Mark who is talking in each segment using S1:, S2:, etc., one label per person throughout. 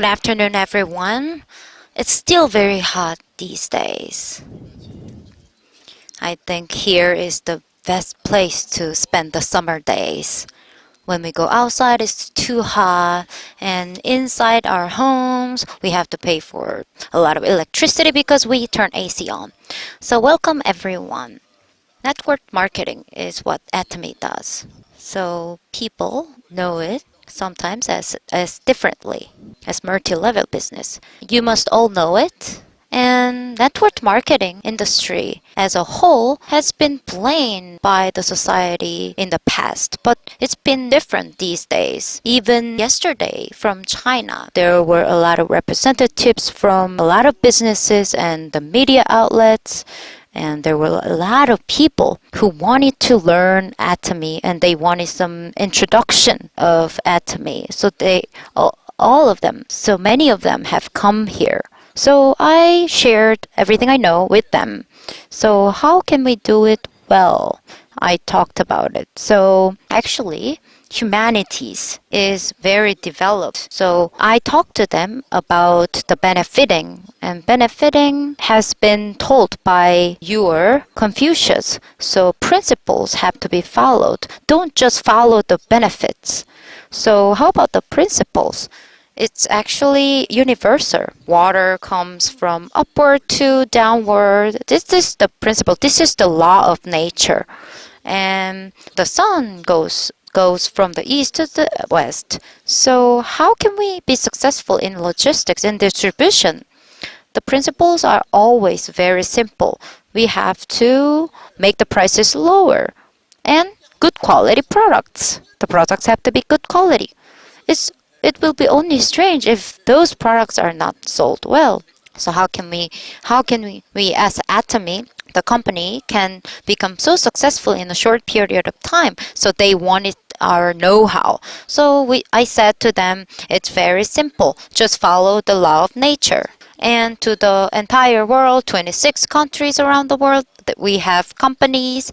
S1: Good afternoon, everyone. It's still very hot these days. I think here is the best place to spend the summer days. When we go outside, it's too hot, and inside our homes, we have to pay for a lot of electricity because we turn AC on. So, welcome everyone. Network marketing is what Atomy does. So, people know it sometimes as differently, as multi-level business. You must all know it. And network marketing industry as a whole has been blamed by the society in the past, but it's been different these days. Even yesterday from China, there were a lot of representatives from a lot of businesses and the media outlets. And there were a lot of people who wanted to learn Atomy and they wanted some introduction of Atomy. So all of them, so many of them have come here. So I shared everything I know with them. So how can we do it well? I talked about it. So actually, humanities is very developed. So I talked to them about the benefiting. And benefiting has been told by your Confucius. So principles have to be followed. Don't just follow the benefits. So how about the principles? It's actually universal. Water comes from upward to downward. This is the principle. This is the law of nature. And the sun goes from the east to the west. So how can we be successful in logistics and distribution? The principles are always very simple. We have to make the prices lower and good quality products. The products have to be good quality. It will be only strange if those products are not sold well. So how can we as Atomy, the company, can become so successful in a short period of time? So they wanted our know-how. So I said to them, it's very simple. Just follow the law of nature. And to the entire world, 26 countries around the world, that we have companies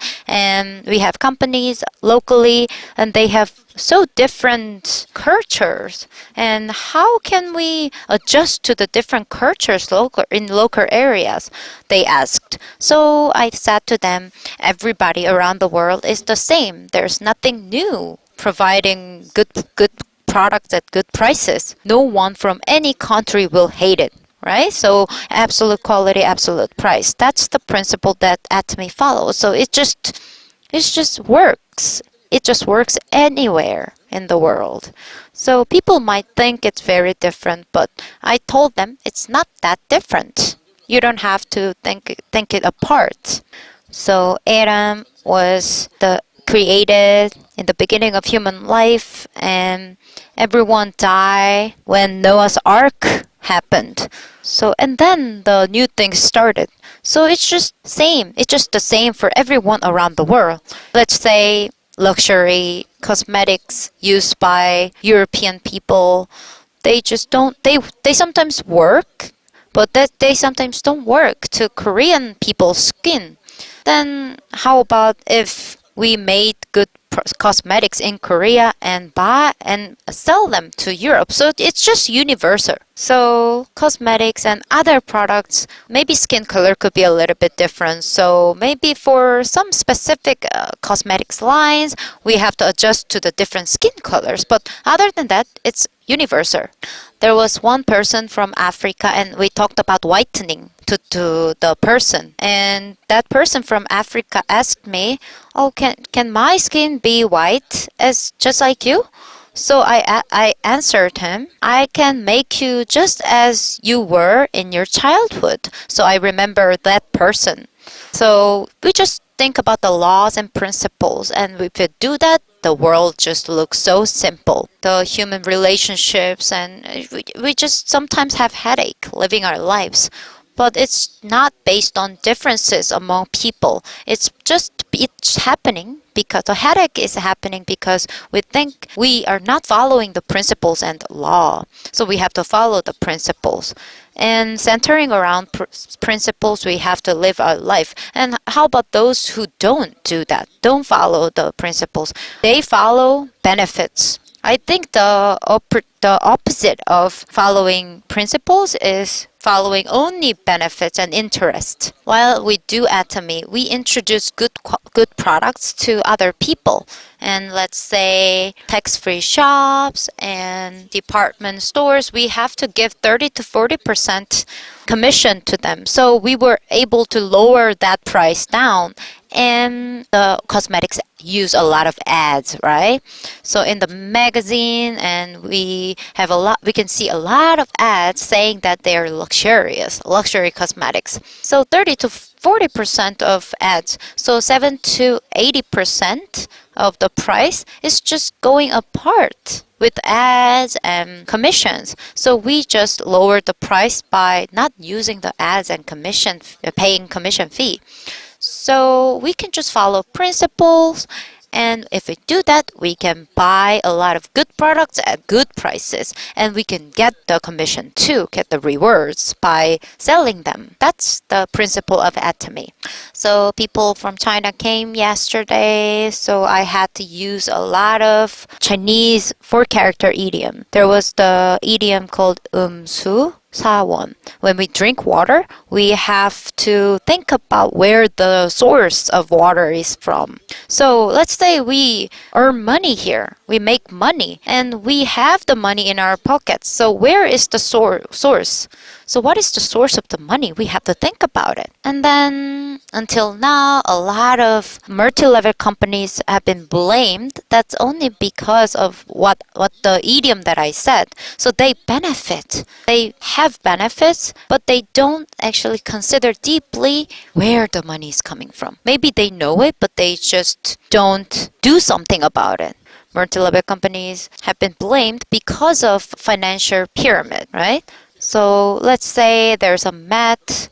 S1: locally, and they have so different cultures. And how can we adjust to the different cultures in local areas? They asked. So I said to them, everybody around the world is the same. There's nothing new. Providing good products at good prices. No one from any country will hate it. Right? So absolute quality, absolute price. That's the principle that Atomy follows. So it just works. It just works anywhere in the world. So people might think it's very different, but I told them it's not that different. You don't have to think it apart. So Adam was created in the beginning of human life, and everyone died when Noah's Ark happened. So, and then the new things started. So it's just same. It's just the same for everyone around the world. Let's say luxury cosmetics used by European people. They just don't. They sometimes work, but they sometimes don't work to Korean people's skin. Then how about if we made good cosmetics in Korea and buy and sell them to Europe? So it's just universal. So cosmetics and other products, maybe skin color could be a little bit different. So maybe for some specific cosmetics lines, we have to adjust to the different skin colors. But other than that, it's universal. There was one person from Africa, and we talked about whitening to the person. And that person from Africa asked me, "Oh, can my skin be white as just like you?" So I answered him, "I can make you just as you were in your childhood." So I remember that person. So we just think about the laws and principles, and if we do that, the world just looks so simple. The human relationships, and we just sometimes have headache living our lives. But it's not based on differences among people. It's happening because the headache is happening because we think we are not following the principles and the law. So we have to follow the principles. And centering around principles, we have to live our life. And how about those who don't do that, don't follow the principles? They follow benefits. I think the opposite of following principles is following only benefits and interest. While we do Atomy, we introduce good products to other people. And let's say tax-free shops and department stores, we have to give 30 to 40% commission to them. So we were able to lower that price down. And the cosmetics use a lot of ads, right? So in the magazine, and we can see a lot of ads saying that they are luxury cosmetics. So 30 to 40% of ads, so 7 to 80% of the price is just going apart with ads and commissions. So we just lowered the price by not using the ads and paying commission fee. So we can just follow principles, and if we do that, we can buy a lot of good products at good prices, and we can get the commission too, get the rewards by selling them. That's the principle of Atomy. So people from China came yesterday, so I had to use a lot of Chinese 4-character idiom. There was the idiom called su 사원. When we drink water, we have to think about where the source of water is from. So let's say we earn money here. We make money and we have the money in our pockets. So where is the source? So what is the source of the money? We have to think about it. And then until now, a lot of multi-level companies have been blamed. That's only because of what the idiom that I said. So they benefit. They have benefits, but they don't actually consider deeply where the money is coming from. Maybe they know it, but they just don't do something about it. Multi-level companies have been blamed because of financial pyramid, right? So let's say there's a magnet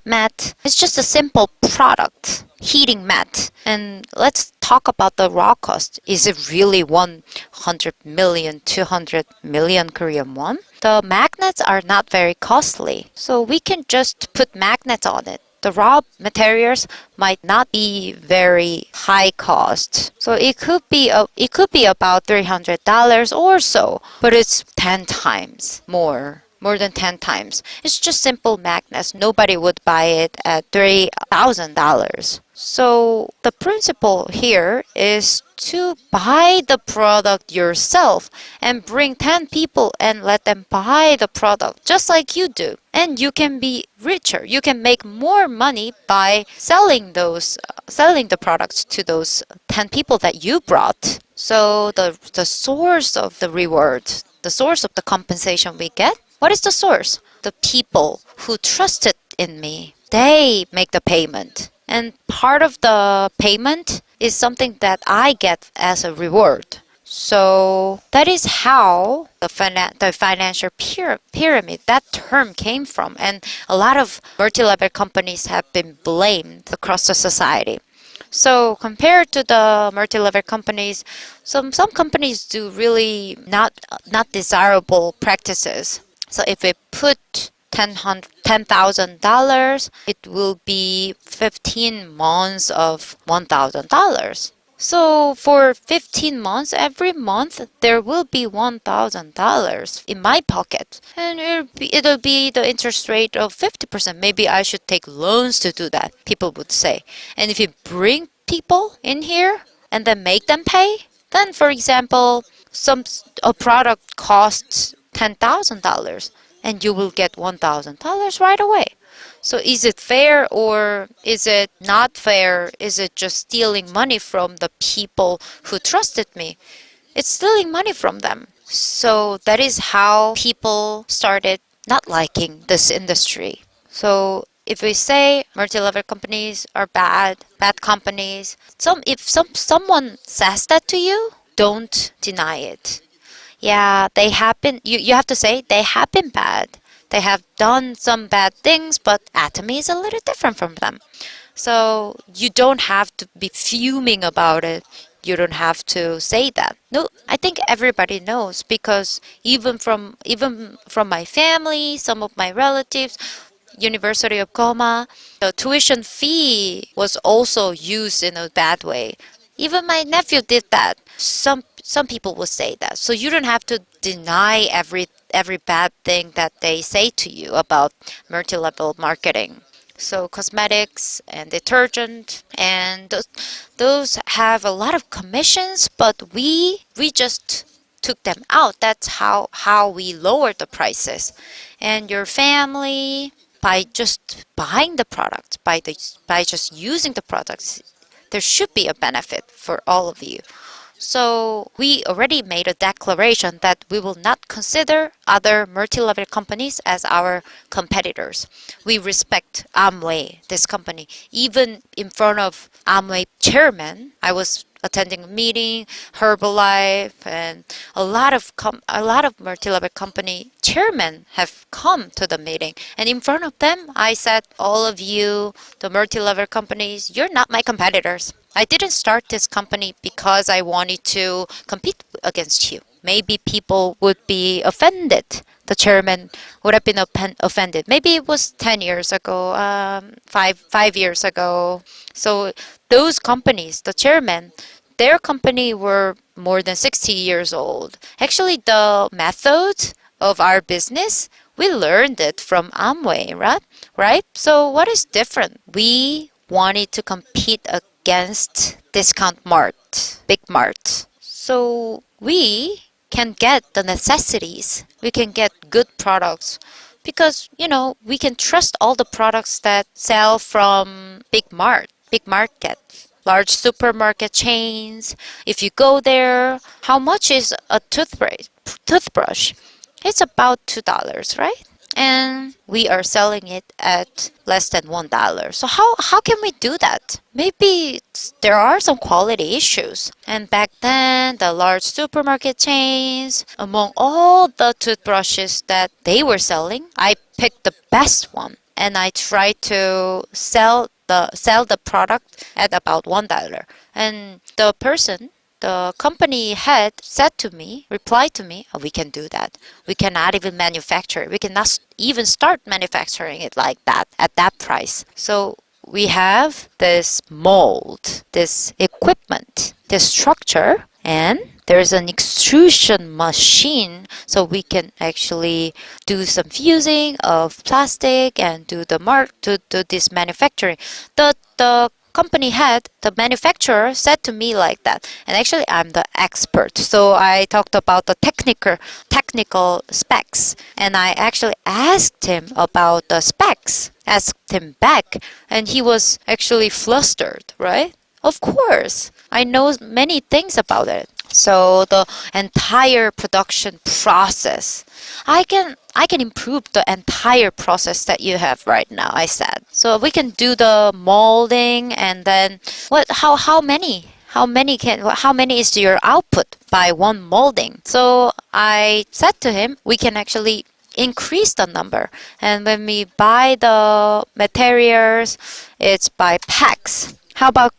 S1: mat. It's just a simple product, heating mat. And let's talk about the raw cost. Is it really 100 million, 200 million Korean won? The magnets are not very costly. So we can just put magnets on it. The raw materials might not be very high cost. So it could be about $300 or so, but it's 10 times more than 10 times. It's just simple magnets. Nobody would buy it at $3,000. So the principle here is to buy the product yourself and bring 10 people and let them buy the product just like you do. And you can be richer. You can make more money by selling the products to those 10 people that you brought. So the source of the reward, the source of the compensation we get, what is the source? The people who trusted in me, they make the payment. And part of the payment is something that I get as a reward. So that is how the financial pyramid, that term came from. And a lot of multi-level companies have been blamed across the society. So compared to the multi-level companies, some companies do really not desirable practices. So if we put $10,000, it will be 15 months of $1,000. So for 15 months, every month, there will be $1,000 in my pocket. And it'll be the interest rate of 50%. Maybe I should take loans to do that, people would say. And if you bring people in here and then make them pay, then for example, a product costs $10,000 and you will get $1,000 right away. So is it fair or is it not fair? Is it just stealing money from the people who trusted me? It's stealing money from them. So that is how people started not liking this industry. So if we say multi-level companies are bad companies, if someone says that to you, don't deny it. Yeah, they have been, you have to say they have been bad. They have done some bad things, but Atomy is a little different from them. So you don't have to be fuming about it. You don't have to say that. No, I think everybody knows because even from my family, some of my relatives, University of Goma, the tuition fee was also used in a bad way. Even my nephew did that. Some Some people will say that. So you don't have to deny every bad thing that they say to you about multi-level marketing. So cosmetics and detergent and those have a lot of commissions, but we just took them out. That's how we lowered the prices. And your family, by just buying the product, by just using the products, there should be a benefit for all of you. So we already made a declaration that we will not consider other multi-level companies as our competitors. We respect Amway, this company. Even in front of Amway chairman, I was attending a meeting, Herbalife, and a lot of multi-level company chairmen have come to the meeting. And in front of them, I said, all of you, the multi-level companies, you're not my competitors. I didn't start this company because I wanted to compete against you. Maybe people would be offended. The chairman would have been offended. Maybe it was 10 years ago, 5 years ago. So those companies, the chairman, their company were more than 60 years old. Actually, the method of our business, we learned it from Amway, right? So what is different? We wanted to compete against Discount Mart, Big Mart. So we can get the necessities. We can get good products because, we can trust all the products that sell from big market, large supermarket chains. If you go there, how much is a toothbrush? It's about $2, right? And we are selling it at less than $1. So how can we do that? Maybe there are some quality issues. And back then, the large supermarket chains, among all the toothbrushes that they were selling, I picked the best one and I tried to sell the product at about $1. And the company head replied to me, oh, we can do that. We cannot even manufacture it. We cannot even start manufacturing it like that at that price. So we have this mold, this equipment, this structure, and there's an extrusion machine, so we can actually do some fusing of plastic and do this manufacturing. The company head, the manufacturer, said to me like that. And actually, I'm the expert. So I talked about the technical specs. And I actually asked him about the specs, asked him back. And he was actually flustered, right? Of course, I know many things about it. So the entire production process, I can improve the entire process that you have right now, I said. So we can do the molding and then how many is your output by one molding? So I said to him, we can actually increase the number. And when we buy the materials, it's by packs. How about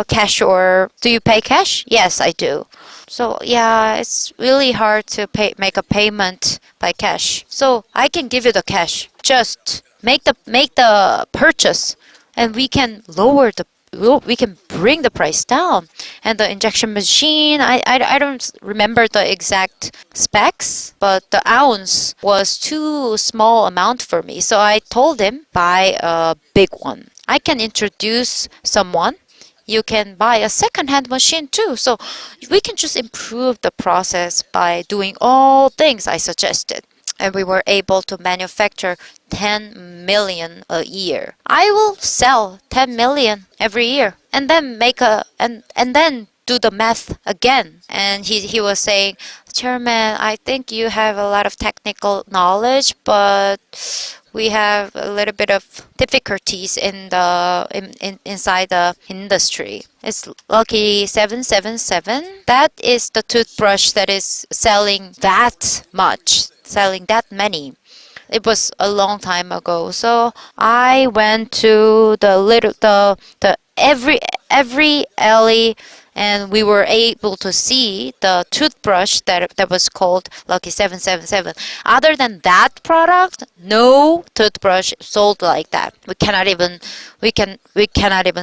S1: cash, or do you pay cash? Yes, I do. So yeah, it's really hard to make a payment by cash. So I can give you the cash. Just make the purchase, and we can we can bring the price down. And the injection machine, I don't remember the exact specs, but the ounce was too small amount for me. So I told him, buy a big one. I can introduce someone. You can buy a second-hand machine too. So we can just improve the process by doing all things I suggested. And we were able to manufacture 10 million a year. I will sell 10 million every year and then and then do the math again. And he was saying, Chairman, I think you have a lot of technical knowledge, but we have a little bit of difficulties inside the industry. It's Lucky 777. That is the toothbrush that is selling that much, selling that many. It was a long time ago. So I went to the every alley, and we were able to see the toothbrush that was called Lucky 777. Other than that product, no toothbrush sold like that. We cannot even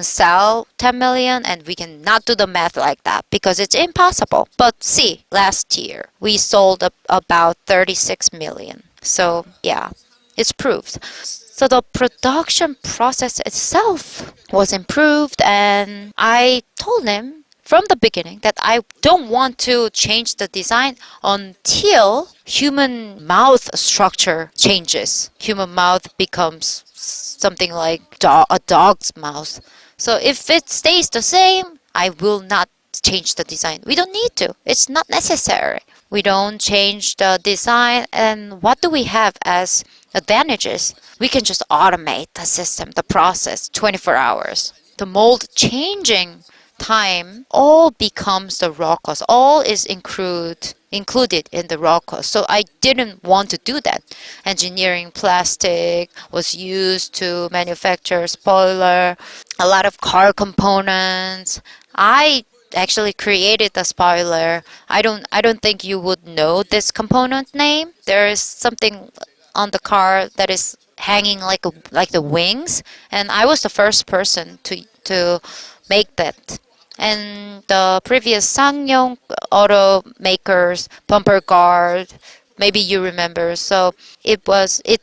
S1: sell 10 million, and we cannot do the math like that because it's impossible. But see, last year we sold about 36 million. So yeah, it's proved. So the production process itself was improved, and I told him from the beginning that I don't want to change the design until human mouth structure changes. Human mouth becomes something like a dog's mouth. So if it stays the same, I will not change the design. We don't need to. It's not necessary. We don't change the design, and what do we have as advantages? We can just automate the system, the process, 24 hours. The mold changing time all becomes the raw cost. All is included in the raw cost. So I didn't want to do that. Engineering plastic was used to manufacture spoiler, a lot of car components. I actually created the spoiler. I don't think you would know this component name. There is something on the car that is hanging like the wings, and I was the first person to make that. And the previous Sangyong automakers bumper guard, maybe you remember. So it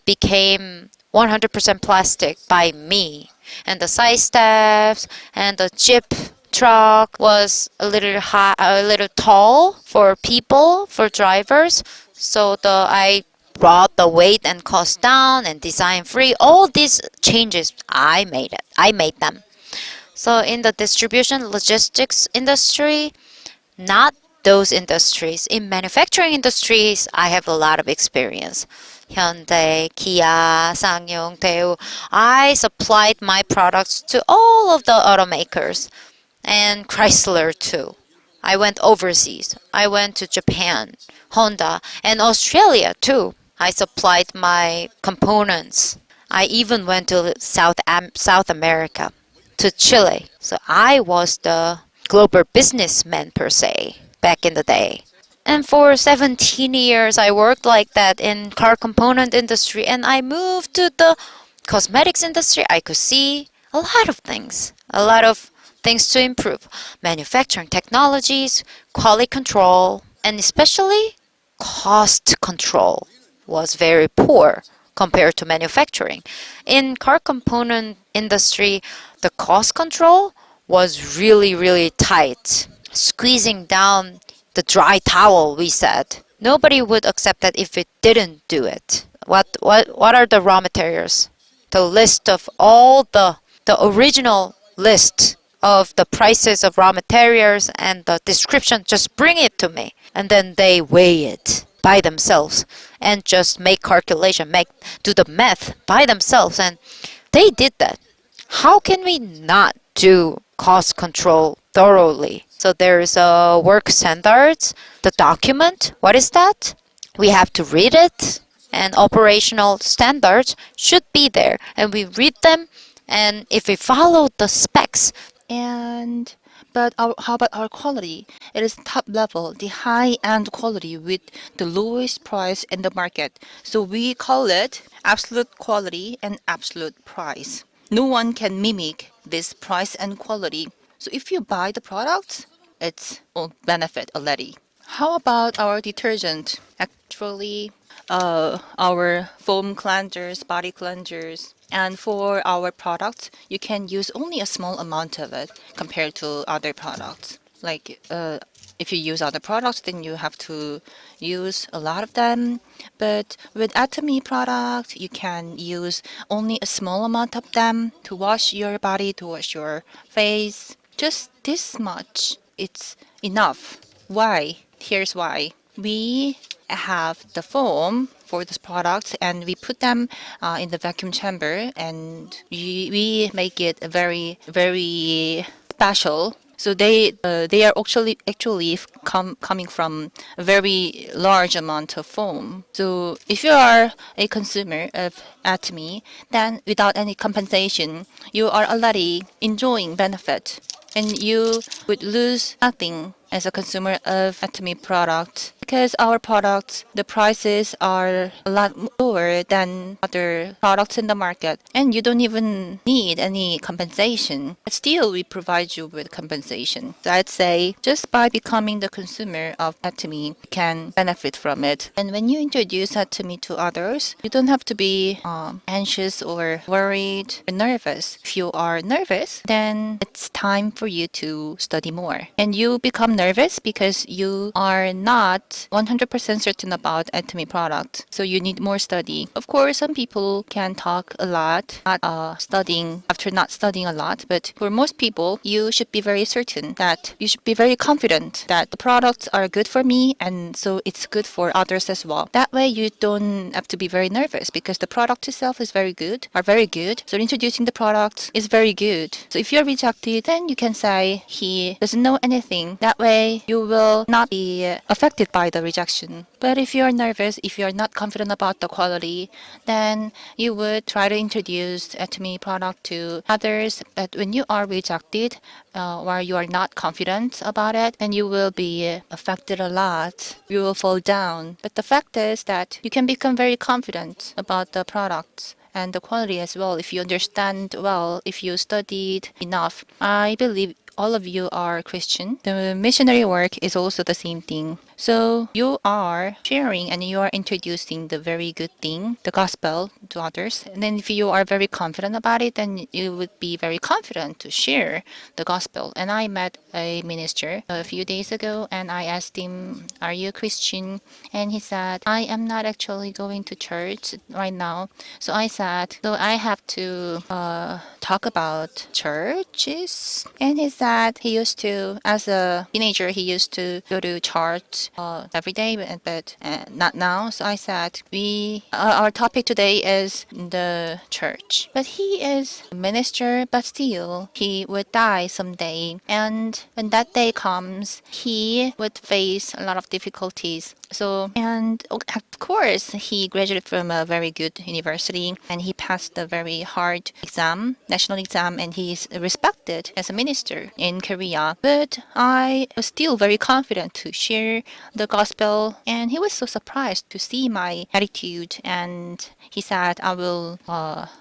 S1: became 100% plastic by me, and the side steps and the chip truck was a little high, a little tall for people, for drivers. So I brought the weight and cost down and design free. All these changes, I made it. I made them. So in the distribution logistics industry, not those industries. In manufacturing industries, I have a lot of experience. Hyundai, Kia, Sangyong, Daewoo. I supplied my products to all of the automakers, and Chrysler too. I went overseas. I went to Japan, Honda, and Australia too. I supplied my components. I even went to South America, to Chile. So I was the global businessman per se back in the day. And for 17 years I worked like that in car component industry, and I moved to the cosmetics industry. I could see a lot of things. A lot of things to improve. Manufacturing technologies, quality control, and especially cost control was very poor compared to manufacturing. In car component industry, the cost control was really, really tight, squeezing down the dry towel, we said. Nobody would accept that if it didn't do it. What are the raw materials? The list of all the original list of the prices of raw materials and the description, just bring it to me. And then they weigh it by themselves and just make calculation, do the math by themselves. And they did that. How can we not do cost control thoroughly? So there is a work standards, the document. What is that? We have to read it, and operational standards should be there, and we read them. And if we follow the specs,
S2: how about our quality? It is top level, the high-end quality with the lowest price in the market. So we call it absolute quality and absolute price. No one can mimic this price and quality. So if you buy the product, it's a benefit already. How about our detergent? Actually, our foam cleansers, body cleansers, and for our products, you can use only a small amount of it compared to other products. Like if you use other products, then you have to use a lot of them. But with Atomy product, you can use only a small amount of them to wash your body, to wash your face. Just this much, it's enough. Why? Here's why. We have the foam for this product, and we put them in the vacuum chamber, and we make it very, very special. So they are actually coming from a very large amount of foam. So if you are a consumer of Atomy, then without any compensation, you are already enjoying benefit, and you would lose nothing as a consumer of Atomy product, because our products, the prices are a lot lower than other products in the market, and you don't even need any compensation. But still, we provide you with compensation. So I'd say just by becoming the consumer of Atomy, you can benefit from it. And when you introduce Atomy to others, you don't have to be anxious or worried or nervous. If you are nervous, then it's time for you to study more. And you become nervous because you are not 100% certain about Atomy product. So you need more study. Of course, some people can talk a lot, not studying after not studying a lot. But for most people, you should be very certain that you should be very confident that the products are good for me, and so it's good for others as well. That way, you don't have to be very nervous because the product itself is very good, are very good. So introducing the product is very good. So if you're rejected, then you can say he doesn't know anything. That way, you will not be affected by the rejection. But if you're nervous, if you're not confident about the quality, then you would try to introduce Atomy product to others. But when you are rejected, or you are not confident about it, then you will be affected a lot. You will fall down. But the fact is that you can become very confident about the products and the quality as well if you understand well, if you studied enough. I believe all of you are Christian. The missionary work is also the same thing. So you are sharing and you are introducing the very good thing, the gospel, to others. And then if you are very confident about it, then you would be very confident to share the gospel. And I met a minister a few days ago, and I asked him, "Are you a Christian?" And he said, "I am not actually going to church right now." So I said, "So I have to talk about churches." And he said he used to, as a teenager, he used to go to church every day, but not now. So I said, our topic today is the church. But he is a minister, but still he would die someday. And when that day comes, he would face a lot of difficulties. So, and of course, he graduated from a very good university, and he passed a very hard exam, national exam, and he's respected as a minister in Korea. But I was still very confident to share the gospel, and he was so surprised to see my attitude, and he said, "I will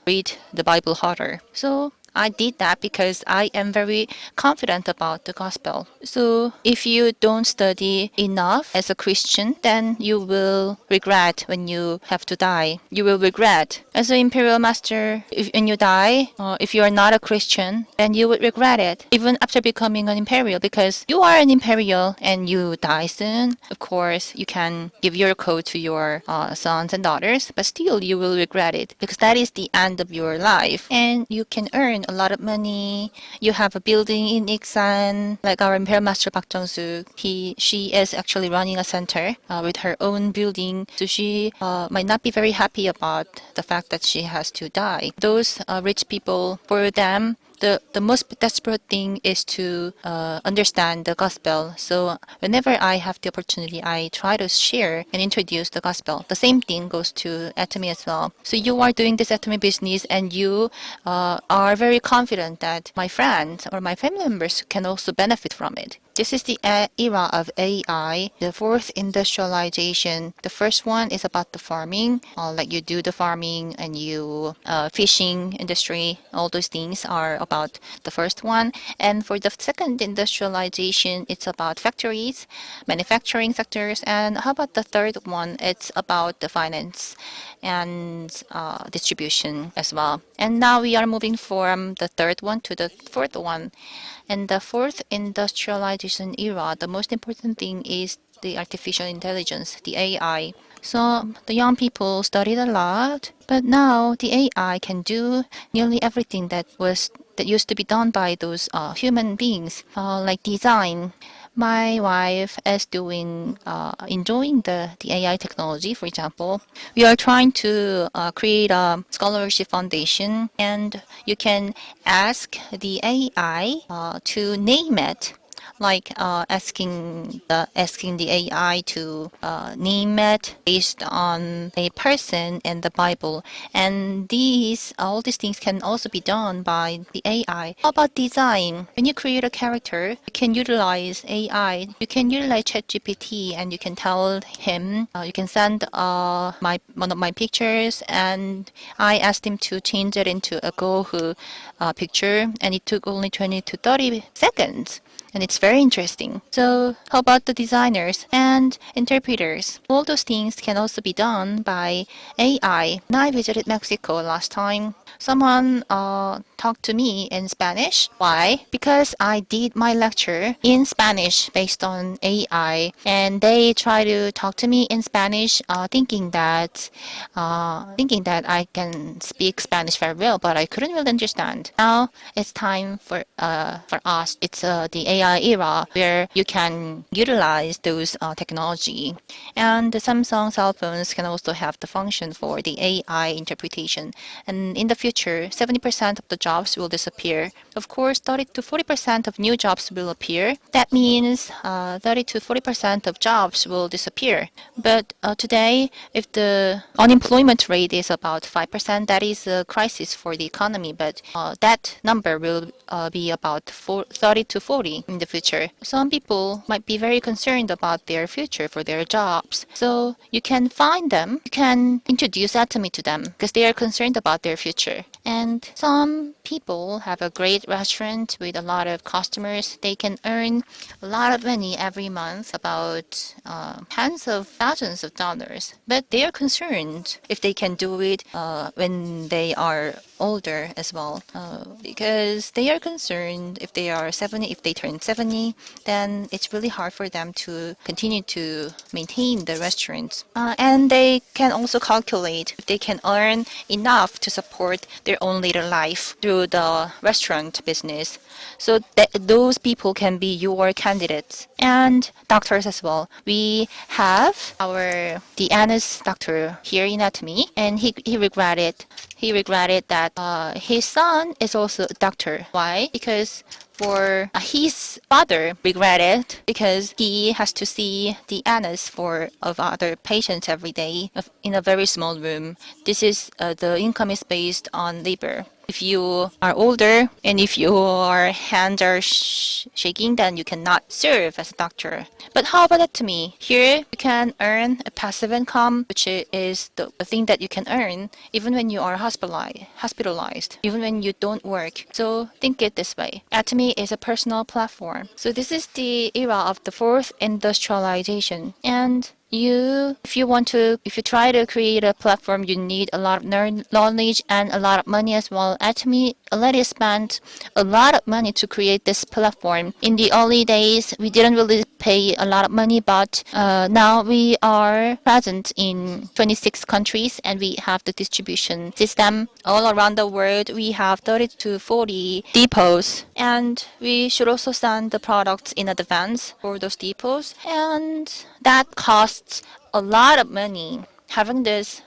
S2: read the Bible harder." So I did that because I am very confident about the gospel. So if you don't study enough as a Christian, then you will regret when you have to die. You will regret. As an Imperial Master, when you die, if you are not a Christian, then you would regret it, even after becoming an Imperial, because you are an Imperial and you die soon. Of course, you can give your code to your sons and daughters, but still you will regret it because that is the end of your life. And you can earn a lot of money. You have a building in Iksan, like our Imperial Master Park Jung-suk. She is actually running a center with her own building. So she might not be very happy about the fact that she has to die. Those rich people, for them, the most desperate thing is to understand the gospel. So whenever I have the opportunity, I try to share and introduce the gospel. The same thing goes to Atomy as well. So you are doing this Atomy business, and you are very confident that my friends or my family members can also benefit from it. This is the era of AI, the fourth industrialization. The first one is about the farming, like you do the farming and you fishing industry. All those things are about the first one. And for the second industrialization, it's about factories, manufacturing sectors. And how about the third one? It's about the finance and distribution as well. And now we are moving from the third one to the fourth one. And the fourth industrialization era, the most important thing is the artificial intelligence, the AI. So the young people studied a lot, but now the AI can do nearly everything that used to be done by those human beings, like design. my wife is enjoying the AI technology. For example, we are trying to create a scholarship foundation, and you can ask the AI to name it, like asking the AI to name it based on a person in the Bible, and all these things can also be done by the AI. How about design? When you create a character, you can utilize AI. You can utilize ChatGPT, and you can tell him. You can send one of my pictures, and I asked him to change it into a Gohu picture, and it took only 20 to 30 seconds. And it's very interesting. So, how about the designers and interpreters? All those things can also be done by AI. When I visited Mexico last time, someone talked to me in Spanish. Why? Because I did my lecture in Spanish based on AI, and they try to talk to me in Spanish, thinking that I can speak Spanish very well, but I couldn't really understand. Now it's time for us. It's the AI era where you can utilize those technology, and the Samsung cell phones can also have the function for the AI interpretation. And in the future, 70% of the jobs will disappear. Of course, 30 to 40% of new jobs will appear. That means 30 to 40% of jobs will disappear. But today, if the unemployment rate is about 5%, that is a crisis for the economy. But that number will be about 30 to 40 in the future. Some people might be very concerned about their future for their jobs. So you can find them, you can introduce Atomy to them because they are concerned about their future. And some people have a great restaurant with a lot of customers. They can earn a lot of money every month, about tens of thousands of dollars. But they are concerned if they can do it when they are older as well, because they are concerned if they turn 70, then it's really hard for them to continue to maintain the restaurants. And they can also calculate if they can earn enough to support their own later life through the restaurant business. So those people can be your candidates. And doctors as well. We have the Anna's doctor here in Atomy, and he regretted that his son is also a doctor. Why? Because for his father regretted because he has to see the anus of other patients every day in a very small room. This is the income is based on labor. If you are older and if your hands are shaking, then you cannot serve as a doctor. But how about that to me? Here you can earn a passive income, which is the thing that you can earn even when you are hospitalized, even when you don't work. So think it this way. Atomy is a personal platform. So this is the era of the fourth industrialization. And if you try to create a platform, you need a lot of knowledge and a lot of money as well. Atomy already spent a lot of money to create this platform. In the early days, we didn't really pay a lot of money, but now we are present in 26 countries and we have the distribution system all around the world. We have 30 to 40 depots, and we should also send the products in advance for those depots, and that costs a lot of money. Having this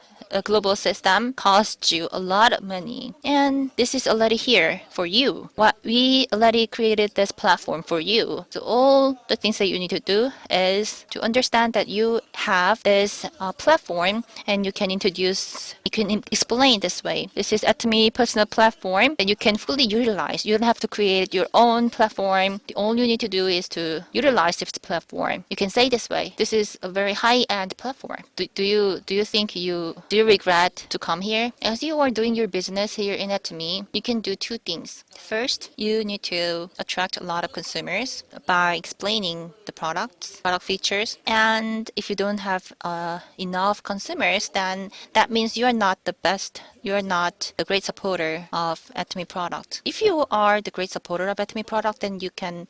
S2: global system costs you a lot of money, and this is already here for you. We already created this platform for you. So all the things that you need to do is to understand that you have this platform, and you can explain this way. This is Atomy personal platform that you can fully utilize. You don't have to create your own platform. All you need to do is to utilize this platform. You can say this way. This is a very high-end platform. Do you think you regret to come here? As you are doing your business here in Atomy, you can do two things. First, you need to attract a lot of consumers by explaining the product features. And if you don't have enough consumers, then that means you are not the best. You are not the great supporter of Atomy product. If you are the great supporter of Atomy product, then you can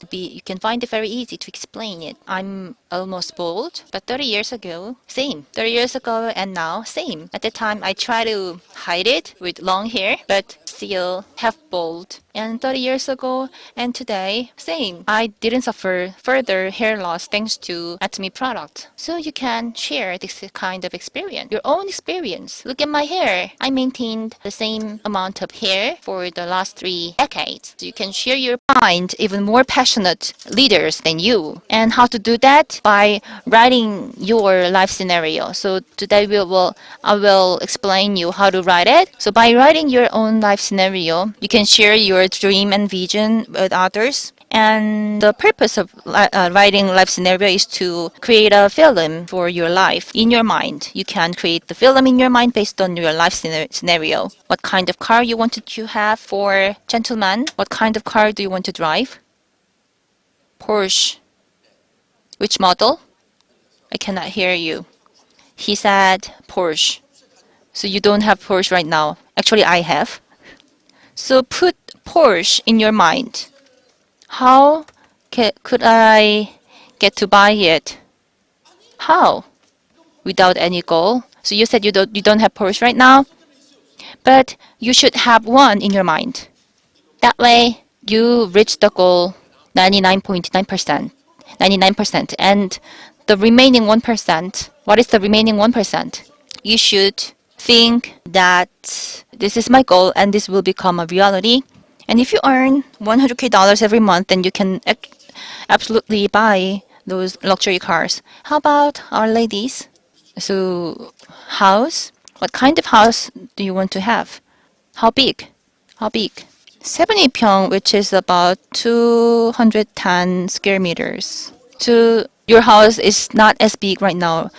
S2: find it very easy to explain it. I'm almost bald, but 30 years ago, same. 30 years ago and now, same. At the time, I try to hide it with long hair, but Zeal, half bold, and 30 years ago and today, same. I didn't suffer further hair loss thanks to Atomy product. So you can share this kind of experience, your own experience. Look at my hair. I maintained the same amount of hair for the last 3 decades. So you can share your mind even more passionate leaders than you. And how to do that? By writing your life scenario. So today I will explain you how to write it. So by writing your own life scenario, you can share your dream and vision with others. And the purpose of writing life scenario is to create a film for your life in your mind. You can create the film in your mind based on your life scenario. What kind of car you wanted to have for gentlemen? What kind of car do you want to drive? Porsche. Which model? I cannot hear you. He said Porsche. So you don't have Porsche right now. Actually, I have. So put Porsche in your mind. How could I get to buy it? How? Without any goal. So you said you don't have Porsche right now, but you should have one in your mind. That way, you reach the goal 99.9%. 99%. And the remaining 1%, what is the remaining 1%? You should think that this is my goal and this will become a reality. And if you earn $100K every month, then you can absolutely buy those luxury cars. How about our ladies? So, house? What kind of house do you want to have? How big? How big? 70평, which is about 210 square meters. So your house is not as big right now.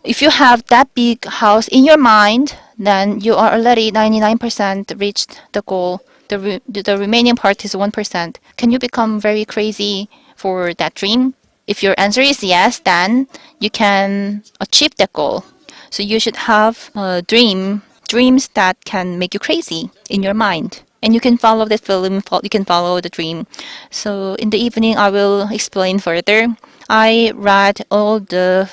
S2: If you have that big house in your mind, then you are already 99% reached the goal. The remaining part is 1%. Can you become very crazy for that dream? If your answer is yes, then you can achieve that goal. So you should have dreams that can make you crazy in your mind. And you can follow the film, you can follow the dream. So in the evening, I will explain further. I read all the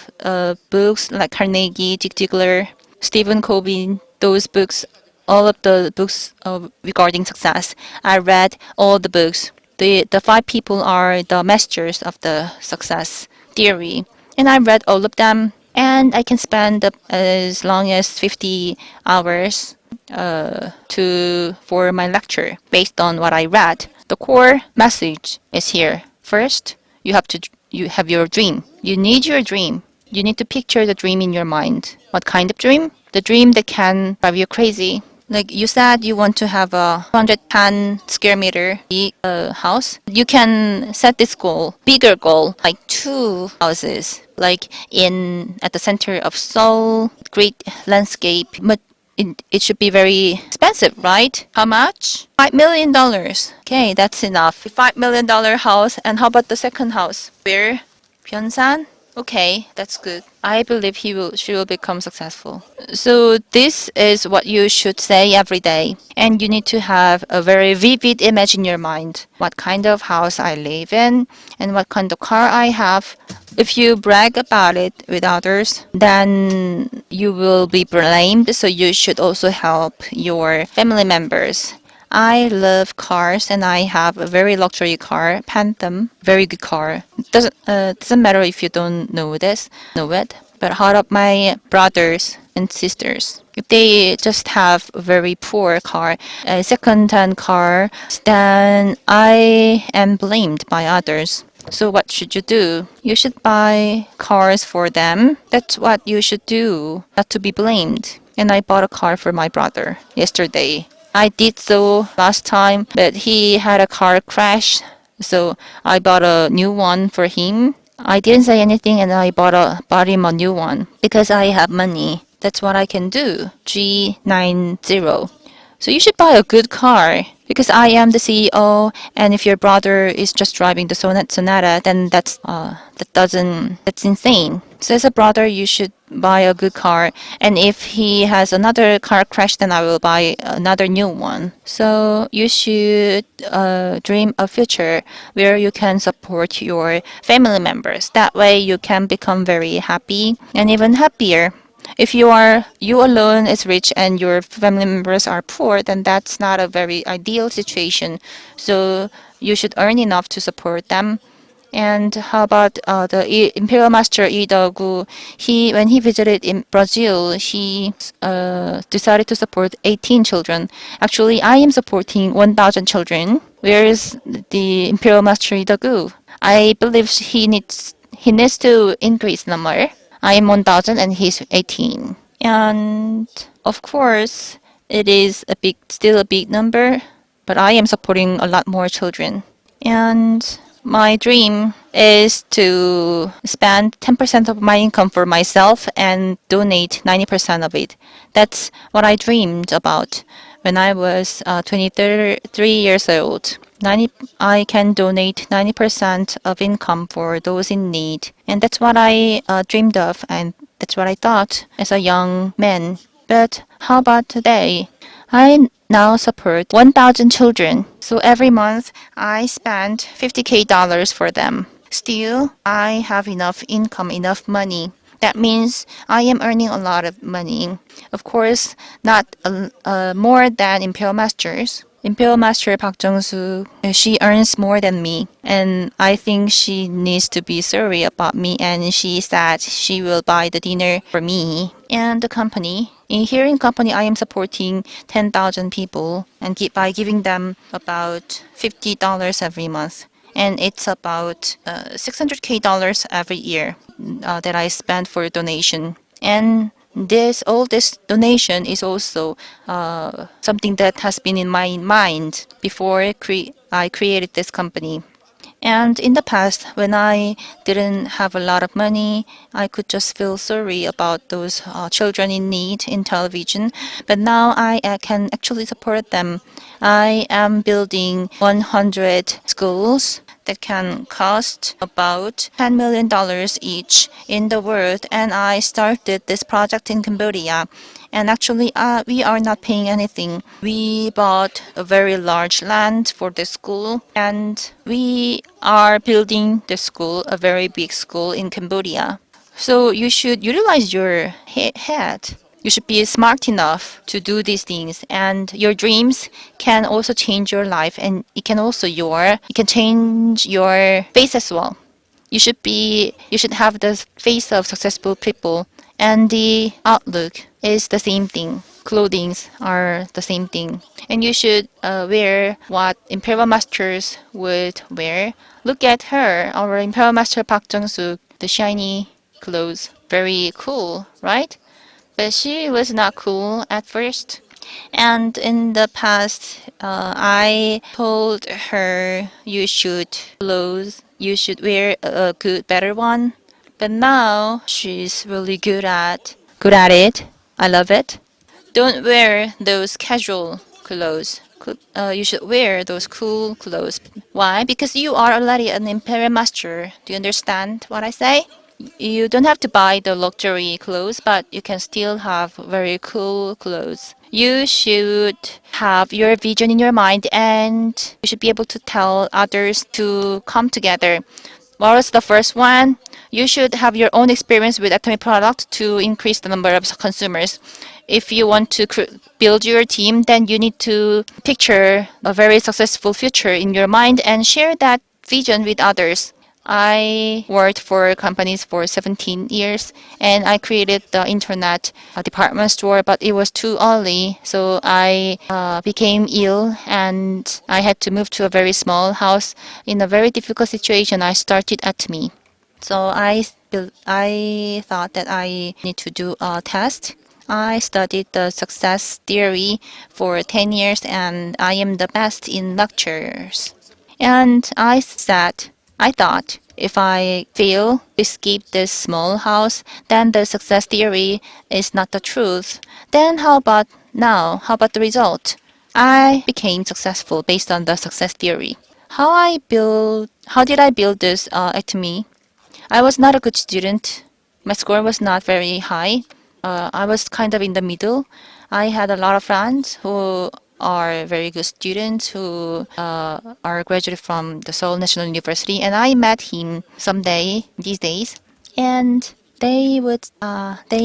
S2: books like Carnegie, Zig Ziglar, Stephen Covey, those books, all of the books regarding success. I read all the books. The 5 people are the masters of the success theory. And I read all of them. And I can spend as long as 50 hours for my lecture based on what I read. The core message is here. First, you have your dream. You need your dream. You need to picture the dream in your mind. What kind of dream? The dream that can drive you crazy. Like you said, you want to have a 110 square meter house. You can set this goal, bigger goal, like 2 houses, like at the center of Seoul, great landscape. But it should be very expensive, right? How much? $5 million. Okay, that's enough. $5 million house. And how about the second house? Where? Pyeongsan? Okay, that's good. I believe she will become successful. So this is what you should say every day. And you need to have a very vivid image in your mind. What kind of house I live in and what kind of car I have. If you brag about it with others, then you will be blamed. So you should also help your family members. I love cars and I have a very luxury car, Phantom, very good car. Doesn't matter if you don't know it. But how about my brothers and sisters? If they just have a very poor car, a second-hand car, then I am blamed by others. So what should you do? You should buy cars for them. That's what you should do, not to be blamed. And I bought a car for my brother yesterday. I did so last time, but he had a car crash, so I bought a new one for him. I didn't say anything and I bought him a new one because I have money. That's what I can do. G90. So you should buy a good car because I am the CEO, and if your brother is just driving the Sonata, then that's insane. So as a brother, you should buy a good car, and if he has another car crash, then I will buy another new one. So you should dream a future where you can support your family members. That way you can become very happy and even happier. If you alone is rich and your family members are poor, then that's not a very ideal situation. So you should earn enough to support them. And how about the Imperial Master Lee Daegu? When he visited in Brazil, he decided to support 18 children. Actually, I am supporting 1,000 children. Where is the Imperial Master Lee Daegu? I believe he needs to increase number. I am 1,000 and he's 18. And of course, it is still a big number, but I am supporting a lot more children. And my dream is to spend 10% of my income for myself and donate 90% of it. That's what I dreamed about when I was 23 years old. I can donate 90% of income for those in need. And that's what I dreamed of, and that's what I thought as a young man. But how about today? I now support 1,000 children. So every month I spend $50K for them. Still, I have enough income, enough money. That means I am earning a lot of money. Of course, not more than Imperial Masters. Imperial Master Park Jung-soo, she earns more than me, and I think she needs to be sorry about me. And she said she will buy the dinner for me and the company. Here in company, I am supporting 10,000 people and by giving them about $50 every month, and it's about $600K every year that I spend for donation. And this donation is also something that has been in my mind before I created this company. And in the past, when I didn't have a lot of money, I could just feel sorry about those children in need in television. But now I can actually support them. I am building 100 schools that can cost about $10 million each in the world. And I started this project in Cambodia. And actually, we are not paying anything. We bought a very large land for the school, and we are building the school, a very big school in Cambodia. So you should utilize your head. You should be smart enough to do these things, and your dreams can also change your life, and it can change your face as well. You should have the face of successful people, and the outlook is the same thing. Clothings are the same thing, and you should wear what Imperial Masters would wear. Look at her, our Imperial Master Park Jung-soo, the shiny clothes, very cool, right? But she was not cool at first. And in the past, I told her you should wear a better one. But now she's really good at it. I love it. Don't wear those casual clothes. You should wear those cool clothes. Why? Because you are already an Imperial Master. Do you understand what I say? You don't have to buy the luxury clothes, but you can still have very cool clothes. You should have your vision in your mind, and you should be able to tell others to come together. What was the first one? You should have your own experience with Atomy product to increase the number of consumers. If you want to build your team, then you need to picture a very successful future in your mind and share that vision with others. I worked for companies for 17 years, and I created the internet department store, but it was too early, so I became ill and I had to move to a very small house. In a very difficult situation, I started Atomy. So I thought that I need to do a test. I studied the success theory for 10 years, and I am the best in lectures. And I thought, if I fail to escape this small house, then the success theory is not the truth. Then how about now? How about the result? I became successful based on the success theory. How did I build this Atomy? I was not a good student. My score was not very high. I was kind of in the middle. I had a lot of friends who are very good students who are graduated from the Seoul National University, and I met him someday these days, and they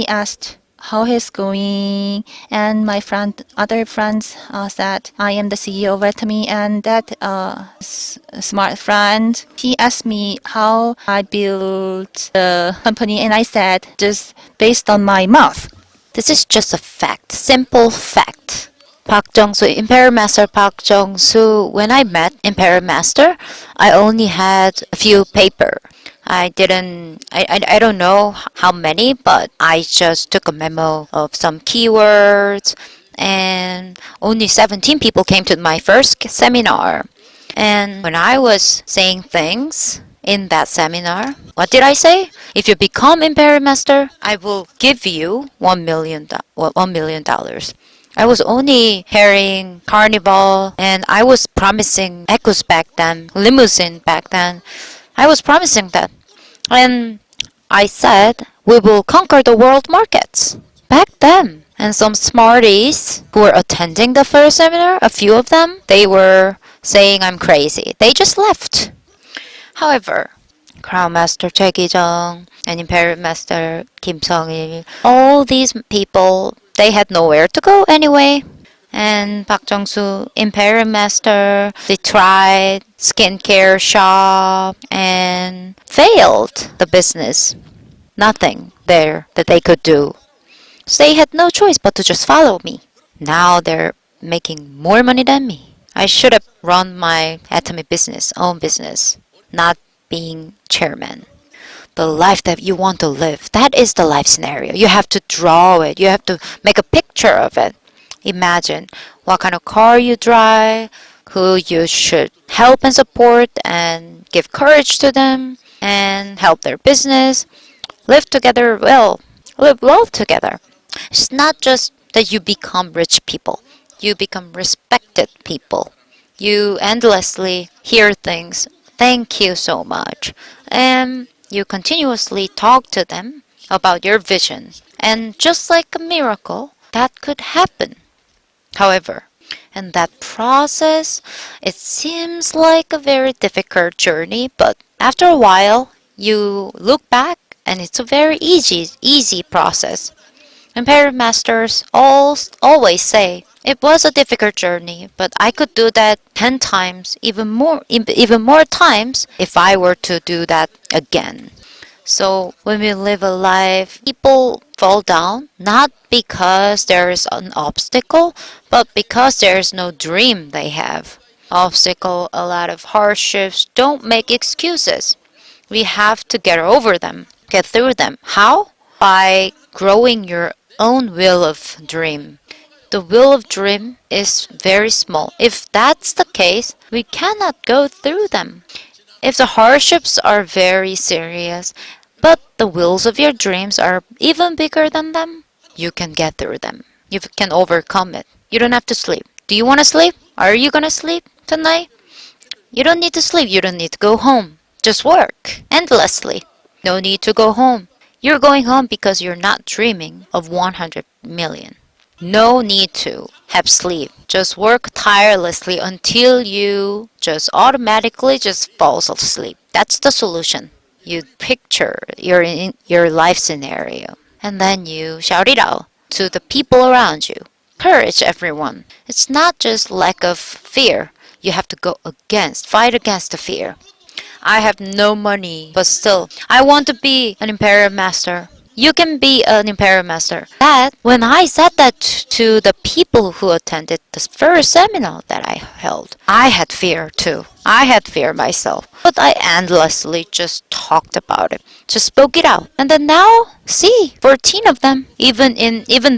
S2: asked how he's going. And my other friends said I am the CEO of Atomy, and that smart friend, he asked me how I built the company, and I said just based on my math.
S1: This is just a fact, simple fact. Park Jong-soo, Imperial Master Park Jong-soo, when I met Imperial Master, I only had a few paper. I don't know how many, but I just took a memo of some keywords, and only 17 people came to my first seminar. And when I was saying things in that seminar, what did I say? If you become Imperial Master, I will give you $1 million. I was only carrying Carnival, and I was promising Ecos back then, limousine back then. I was promising that. And I said, we will conquer the world markets back then. And some smarties who were attending the first seminar, a few of them, they were saying I'm crazy. They just left. However, Crown Master Choi Ki-jung and Imperial Master Kim Sung-il, all these people, they had nowhere to go anyway. And Park Jong-soo, Imperial Master, they tried skincare shop and failed the business. Nothing there that they could do. So they had no choice but to just follow me. Now they're making more money than me. I should have run my Atomy business, own business, not being chairman. The life that you want to live, that is the life scenario. You have to draw it. You have to make a picture of it. Imagine what kind of car you drive, who you should help and support and give courage to them and help their business. Live together well. Live well together. It's not just that you become rich people. You become respected people. You endlessly hear things. Thank you so much. And you continuously talk to them about your vision. And just like a miracle, that could happen. However, in that process, it seems like a very difficult journey, but after a while, you look back and it's a very easy process. Imperial Masters always say, it was a difficult journey, but I could do that 10 times, even more times if I were to do that again. So when we live a life, people fall down not because there is an obstacle, but because there is no dream they have. Obstacle, a lot of hardships, don't make excuses. We have to get over them, get through them. How? By growing your own will of dream. The will of dream is very small. If that's the case, we cannot go through them. If the hardships are very serious, but the wills of your dreams are even bigger than them, you can get through them. You can overcome it. You don't have to sleep. Do you want to sleep? Are you going to sleep tonight? You don't need to sleep. You don't need to go home. Just work endlessly. No need to go home. You're going home because you're not dreaming of 100 million. No need to have sleep. Just work tirelessly until you just automatically just falls asleep. That's the solution. You picture your life scenario and then you shout it out to the people around you. Courage, everyone. It's not just lack of fear. You have to fight against the fear. I have no money, but still, I want to be an Imperial Master. You can be an Imperial Master. That, when I said that to the people who attended the first seminar that I held, I had fear too. I had fear myself. But I endlessly just talked about it. Just spoke it out. And then now, see, 14 of them. Even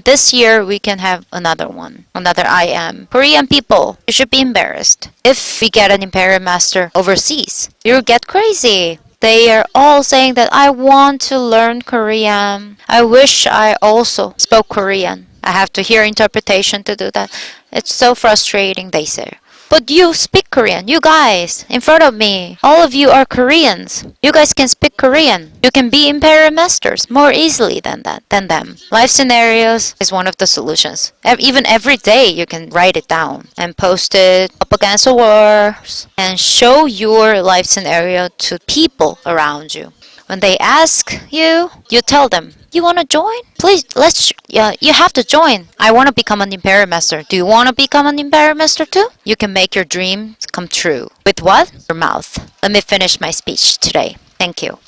S1: this year, we can have another one. Another IM. Korean people, you should be embarrassed. If we get an Imperial Master overseas, you'll get crazy. They are all saying that I want to learn Korean. I wish I also spoke Korean. I have to hear interpretation to do that. It's so frustrating, they say. But you speak Korean. You guys, in front of me, all of you are Koreans. You guys can speak Korean. You can be Imperial Masters more easily than them. Life scenarios is one of the solutions. Even every day, you can write it down and post it up against the walls and show your life scenario to people around you. When they ask you, you tell them. You want to join? Please, yeah, you have to join. I want to become an Imperial Master. Do you want to become an Imperial Master too? You can make your dreams come true. With what? Your mouth. Let me finish my speech today. Thank you.